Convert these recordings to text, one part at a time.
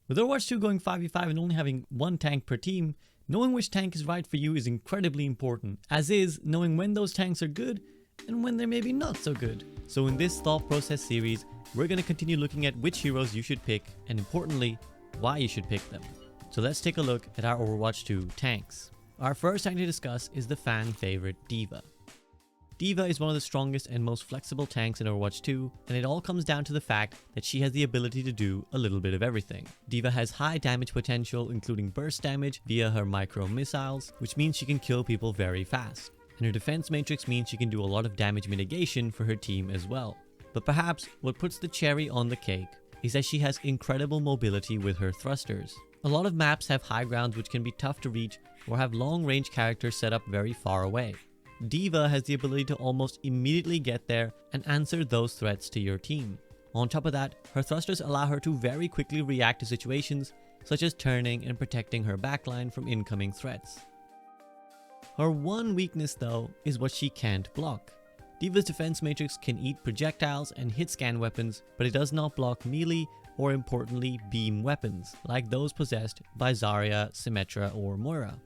With Overwatch 2 going 5v5 and only having one tank per team, knowing which tank is right for you is incredibly important, as is knowing when those tanks are good and when they're maybe not so good. So in this thought process series, we're going to continue looking at which heroes you should pick, and importantly, why you should pick them. So let's take a look at our Overwatch 2 tanks. Our first tank to discuss is the fan favorite D.Va. D.Va is one of the strongest and most flexible tanks in Overwatch 2, and it all comes down to the fact that she has the ability to do a little bit of everything. D.Va has high damage potential, including burst damage via her micro missiles, which means she can kill people very fast. And her defense matrix means she can do a lot of damage mitigation for her team as well. But perhaps what puts the cherry on the cake is that she has incredible mobility with her thrusters. A lot of maps have high grounds which can be tough to reach or have long range characters set up very far away. D.Va has the ability to almost immediately get there and answer those threats to your team. On top of that, her thrusters allow her to very quickly react to situations such as turning and protecting her backline from incoming threats. Her one weakness though is what she can't block. D.Va's defense matrix can eat projectiles and hit scan weapons, but it does not block melee or importantly beam weapons like those possessed by Zarya, Symmetra or Moira.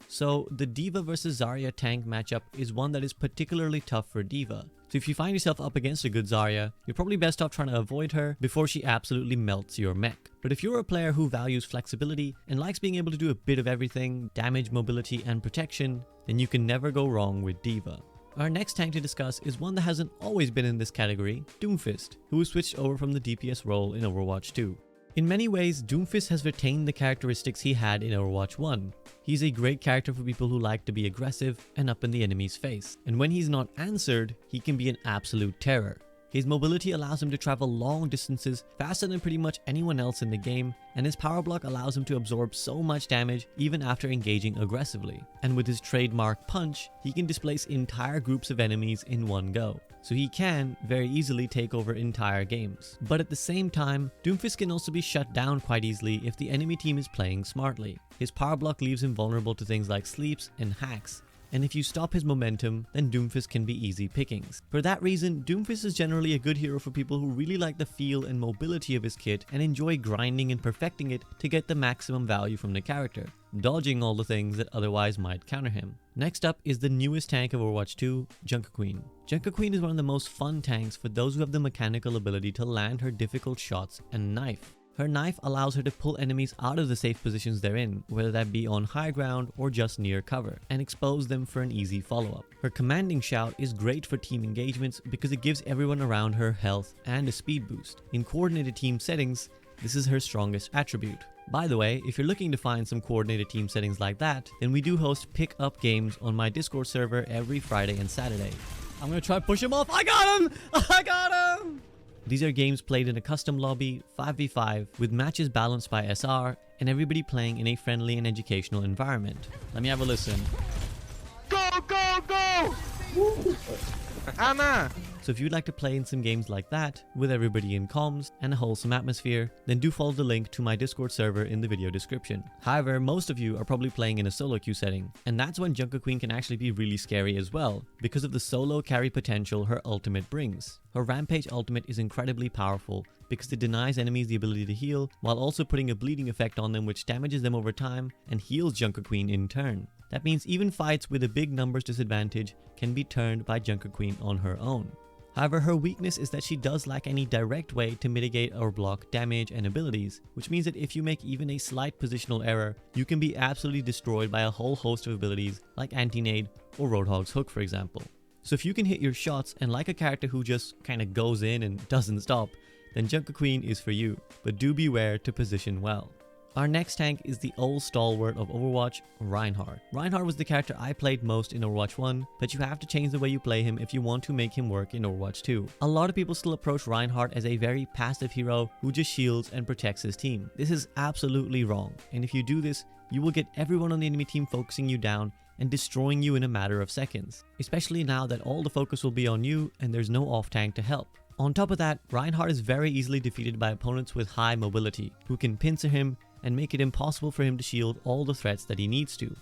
So the D.Va versus Zarya tank matchup is one that is particularly tough for D.Va. So if you find yourself up against a good Zarya, you're probably best off trying to avoid her before she absolutely melts your mech. But if you're a player who values flexibility and likes being able to do a bit of everything, damage, mobility and protection, then you can never go wrong with D.Va. Our next tank to discuss is one that hasn't always been in this category, Doomfist, who was switched over from the DPS role in Overwatch 2. In many ways, Doomfist has retained the characteristics he had in Overwatch 1. He's a great character for people who like to be aggressive and up in the enemy's face. And when he's not answered, he can be an absolute terror. His mobility allows him to travel long distances faster than pretty much anyone else in the game, and his power block allows him to absorb so much damage even after engaging aggressively. And with his trademark punch, he can displace entire groups of enemies in one go. So he can very easily take over entire games. But at the same time, Doomfist can also be shut down quite easily if the enemy team is playing smartly. His power block leaves him vulnerable to things like sleeps and hacks, and if you stop his momentum, then Doomfist can be easy pickings. For that reason, Doomfist is generally a good hero for people who really like the feel and mobility of his kit and enjoy grinding and perfecting it to get the maximum value from the character, dodging all the things that otherwise might counter him. Next up is the newest tank of Overwatch 2, Junker Queen. Junker Queen is one of the most fun tanks for those who have the mechanical ability to land her difficult shots and knife. Her knife allows her to pull enemies out of the safe positions they're in, whether that be on high ground or just near cover, and expose them for an easy follow-up. Her commanding shout is great for team engagements because it gives everyone around her health and a speed boost. In coordinated team settings, this is her strongest attribute. By the way, if you're looking to find some coordinated team settings like that, then we do host pick-up games on my Discord server every Friday and Saturday. I'm gonna try to push him off. I got him! I got him! These are games played in a custom lobby, 5v5, with matches balanced by SR, and everybody playing in a friendly and educational environment. Let me have a listen. Go, go, go! Anna! So if you'd like to play in some games like that, with everybody in comms and a wholesome atmosphere, then do follow the link to my Discord server in the video description. However, most of you are probably playing in a solo queue setting, and that's when Junker Queen can actually be really scary as well, because of the solo carry potential her ultimate brings. Her Rampage ultimate is incredibly powerful because it denies enemies the ability to heal, while also putting a bleeding effect on them which damages them over time and heals Junker Queen in turn. That means even fights with a big numbers disadvantage can be turned by Junker Queen on her own. However, her weakness is that she does lack any direct way to mitigate or block damage and abilities, which means that if you make even a slight positional error, you can be absolutely destroyed by a whole host of abilities like Anti-Nade or Roadhog's hook, for example. So if you can hit your shots and like a character who just kinda goes in and doesn't stop, then Junker Queen is for you, but do beware to position well. Our next tank is the old stalwart of Overwatch, Reinhardt. Reinhardt was the character I played most in Overwatch 1, but you have to change the way you play him if you want to make him work in Overwatch 2. A lot of people still approach Reinhardt as a very passive hero who just shields and protects his team. This is absolutely wrong, and if you do this, you will get everyone on the enemy team focusing you down and destroying you in a matter of seconds, especially now that all the focus will be on you and there's no off tank to help. On top of that, Reinhardt is very easily defeated by opponents with high mobility, who can pincer him and make it impossible for him to shield all the threats that he needs to.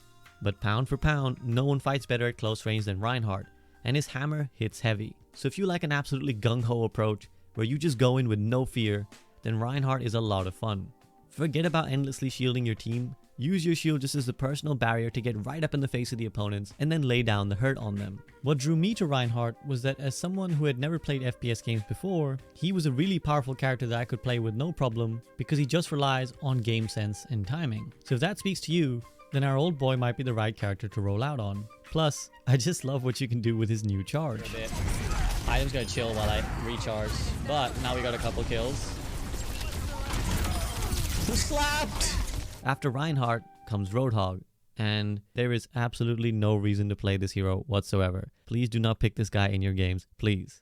But pound for pound, no one fights better at close range than Reinhardt, and his hammer hits heavy. So if you like an absolutely gung-ho approach, where you just go in with no fear, then Reinhardt is a lot of fun. Forget about endlessly shielding your team. Use your shield just as a personal barrier to get right up in the face of the opponents and then lay down the hurt on them. What drew me to Reinhardt was that as someone who had never played FPS games before, he was a really powerful character that I could play with no problem because he just relies on game sense and timing. So if that speaks to you, then our old boy might be the right character to roll out on. Plus, I just love what you can do with his new charge. Item's gonna chill while I recharge, but now we got a couple kills. Who slapped? After Reinhardt comes Roadhog, and there is absolutely no reason to play this hero whatsoever. Please do not pick this guy in your games, please.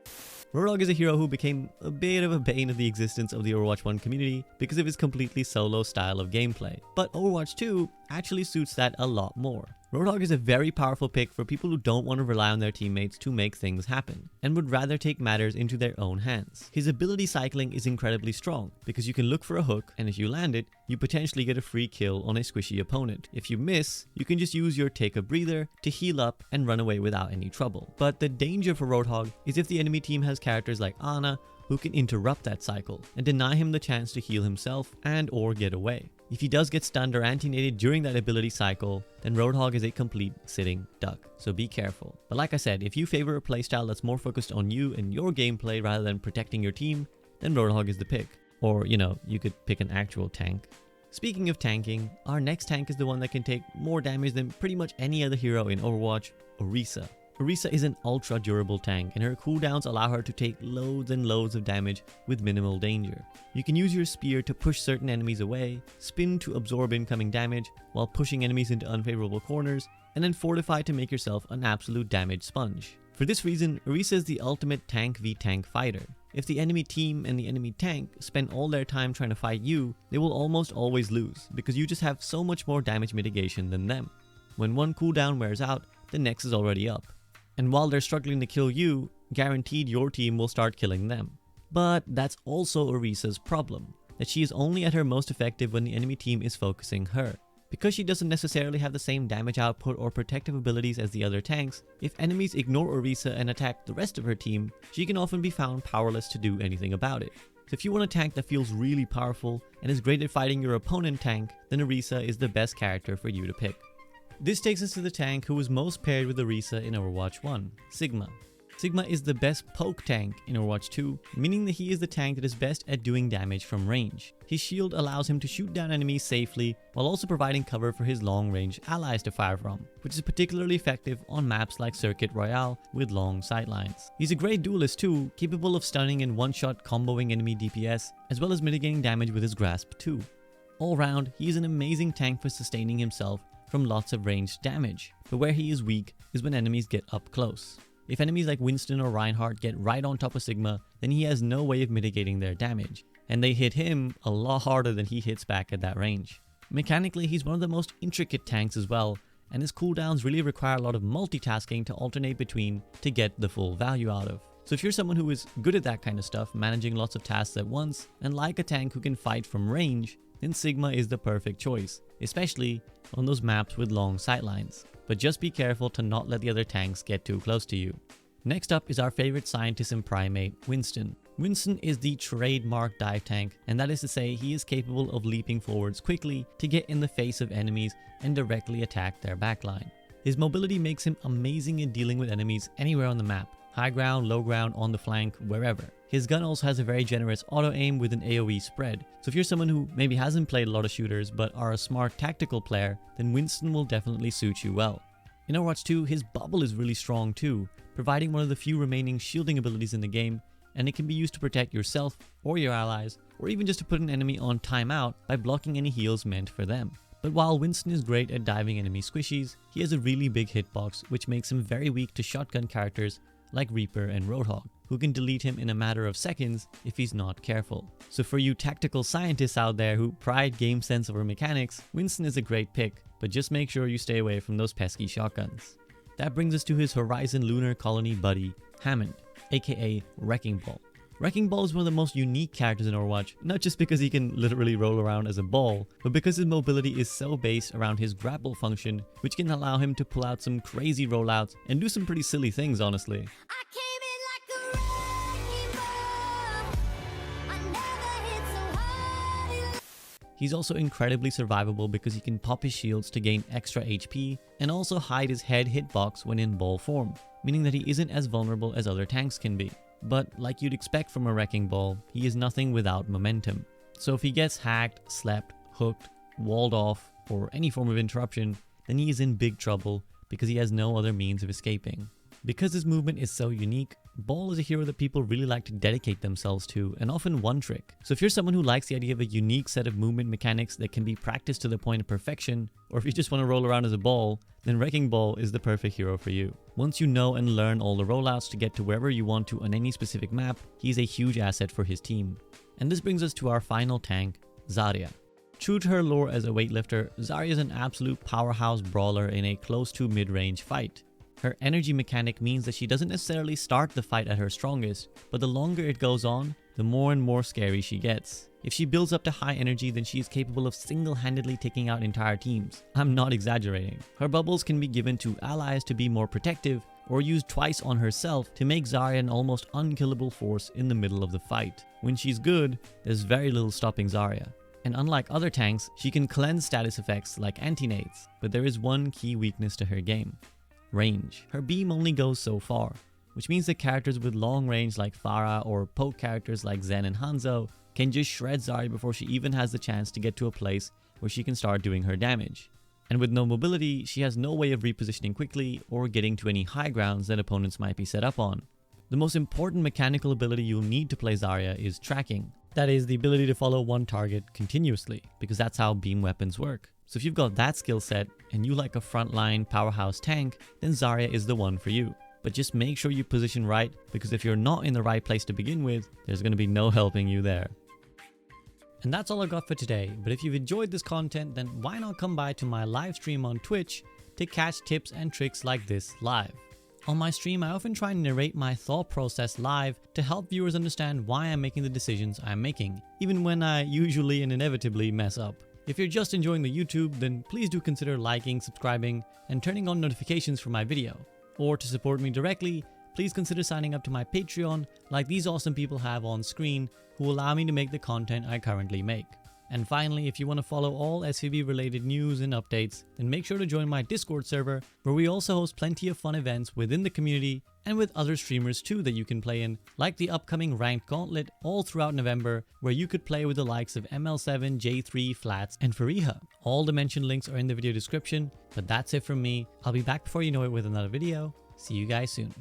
Roadhog is a hero who became a bit of a bane of the existence of the Overwatch 1 community because of his completely solo style of gameplay. But Overwatch 2 actually suits that a lot more. Roadhog is a very powerful pick for people who don't want to rely on their teammates to make things happen, and would rather take matters into their own hands. His ability cycling is incredibly strong, because you can look for a hook, and if you land it, you potentially get a free kill on a squishy opponent. If you miss, you can just use your take a breather to heal up and run away without any trouble. But the danger for Roadhog is if the enemy team has characters like Ana, who can interrupt that cycle and deny him the chance to heal himself and or get away. If he does get stunned or anti-nated during that ability cycle, then Roadhog is a complete sitting duck, so be careful. But like I said, if you favor a playstyle that's more focused on you and your gameplay rather than protecting your team, then Roadhog is the pick. Or, you know, you could pick an actual tank. Speaking of tanking, our next tank is the one that can take more damage than pretty much any other hero in Overwatch, Orisa. Orisa is an ultra durable tank, and her cooldowns allow her to take loads and loads of damage with minimal danger. You can use your spear to push certain enemies away, spin to absorb incoming damage while pushing enemies into unfavorable corners, and then fortify to make yourself an absolute damage sponge. For this reason, Orisa is the ultimate tank v tank fighter. If the enemy team and the enemy tank spend all their time trying to fight you, they will almost always lose, because you just have so much more damage mitigation than them. When one cooldown wears out, the next is already up. And while they're struggling to kill you, guaranteed your team will start killing them. But that's also Orisa's problem, that she is only at her most effective when the enemy team is focusing her. Because she doesn't necessarily have the same damage output or protective abilities as the other tanks, if enemies ignore Orisa and attack the rest of her team, she can often be found powerless to do anything about it. So if you want a tank that feels really powerful and is great at fighting your opponent tank, then Orisa is the best character for you to pick. This takes us to the tank who was most paired with Orisa in Overwatch 1, Sigma. Sigma is the best poke tank in Overwatch 2, meaning that he is the tank that is best at doing damage from range. His shield allows him to shoot down enemies safely while also providing cover for his long-range allies to fire from, which is particularly effective on maps like Circuit Royale with long sightlines. He's a great duelist too, capable of stunning and one-shot comboing enemy DPS, as well as mitigating damage with his grasp too. All round, he is an amazing tank for sustaining himself from lots of ranged damage, but where he is weak is when enemies get up close. If enemies like Winston or Reinhardt get right on top of Sigma, then he has no way of mitigating their damage, and they hit him a lot harder than he hits back at that range. Mechanically, he's one of the most intricate tanks as well, and his cooldowns really require a lot of multitasking to alternate between to get the full value out of. So if you're someone who is good at that kind of stuff, managing lots of tasks at once, and like a tank who can fight from range, then Sigma is the perfect choice, especially on those maps with long sightlines. But just be careful to not let the other tanks get too close to you. Next up is our favorite scientist and primate, Winston. Winston is the trademark dive tank, and that is to say he is capable of leaping forwards quickly to get in the face of enemies and directly attack their backline. His mobility makes him amazing in dealing with enemies anywhere on the map, high ground, low ground, on the flank, wherever. His gun also has a very generous auto-aim with an AoE spread, so if you're someone who maybe hasn't played a lot of shooters but are a smart tactical player, then Winston will definitely suit you well. In Overwatch 2, his bubble is really strong too, providing one of the few remaining shielding abilities in the game, and it can be used to protect yourself or your allies, or even just to put an enemy on timeout by blocking any heals meant for them. But while Winston is great at diving enemy squishies, he has a really big hitbox which makes him very weak to shotgun characters like Reaper and Roadhog, who can delete him in a matter of seconds if he's not careful. So for you tactical scientists out there who pride game sense over mechanics, Winston is a great pick, but just make sure you stay away from those pesky shotguns. That brings us to his Horizon Lunar Colony buddy, Hammond, aka Wrecking Ball. Wrecking Ball is one of the most unique characters in Overwatch, not just because he can literally roll around as a ball, but because his mobility is so based around his grapple function, which can allow him to pull out some crazy rollouts and do some pretty silly things, honestly. He's also incredibly survivable because he can pop his shields to gain extra HP and also hide his head hitbox when in ball form, meaning that he isn't as vulnerable as other tanks can be. But like you'd expect from a wrecking ball, he is nothing without momentum. So if he gets hacked, slept, hooked, walled off, or any form of interruption, then he is in big trouble because he has no other means of escaping. Because his movement is so unique, Ball is a hero that people really like to dedicate themselves to, and often one trick. So if you're someone who likes the idea of a unique set of movement mechanics that can be practiced to the point of perfection, or if you just want to roll around as a ball, then Wrecking Ball is the perfect hero for you. Once you know and learn all the rollouts to get to wherever you want to on any specific map, he's a huge asset for his team. And this brings us to our final tank, Zarya. True to her lore as a weightlifter, Zarya is an absolute powerhouse brawler in a close to mid-range fight. Her energy mechanic means that she doesn't necessarily start the fight at her strongest, but the longer it goes on, the more and more scary she gets. If she builds up to high energy, then she is capable of single-handedly taking out entire teams. I'm not exaggerating. Her bubbles can be given to allies to be more protective, or used twice on herself to make Zarya an almost unkillable force in the middle of the fight. When she's good, there's very little stopping Zarya. And unlike other tanks, she can cleanse status effects like anti-nades, but there is one key weakness to her game. Range. Her beam only goes so far, which means that characters with long range like Pharah or poke characters like Zen and Hanzo can just shred Zarya before she even has the chance to get to a place where she can start doing her damage. And with no mobility, she has no way of repositioning quickly or getting to any high grounds that opponents might be set up on. The most important mechanical ability you'll need to play Zarya is tracking. That is, the ability to follow one target continuously, because that's how beam weapons work. So if you've got that skill set and you like a frontline powerhouse tank, then Zarya is the one for you. But just make sure you position right, because if you're not in the right place to begin with, there's going to be no helping you there. And that's all I got for today, but if you've enjoyed this content, then why not come by to my live stream on Twitch to catch tips and tricks like this live. On my stream, I often try and narrate my thought process live to help viewers understand why I'm making the decisions I'm making, even when I usually and inevitably mess up. If you're just enjoying the YouTube, then please do consider liking, subscribing, and turning on notifications for my video. Or to support me directly, please consider signing up to my Patreon like these awesome people have on screen who allow me to make the content I currently make. And finally, if you want to follow all SVB related news and updates, then make sure to join my Discord server where we also host plenty of fun events within the community and with other streamers too that you can play in, like the upcoming Ranked Gauntlet all throughout November where you could play with the likes of ML7, J3, Flats, and Fariha. All the mentioned links are in the video description, but that's it from me. I'll be back before you know it with another video. See you guys soon.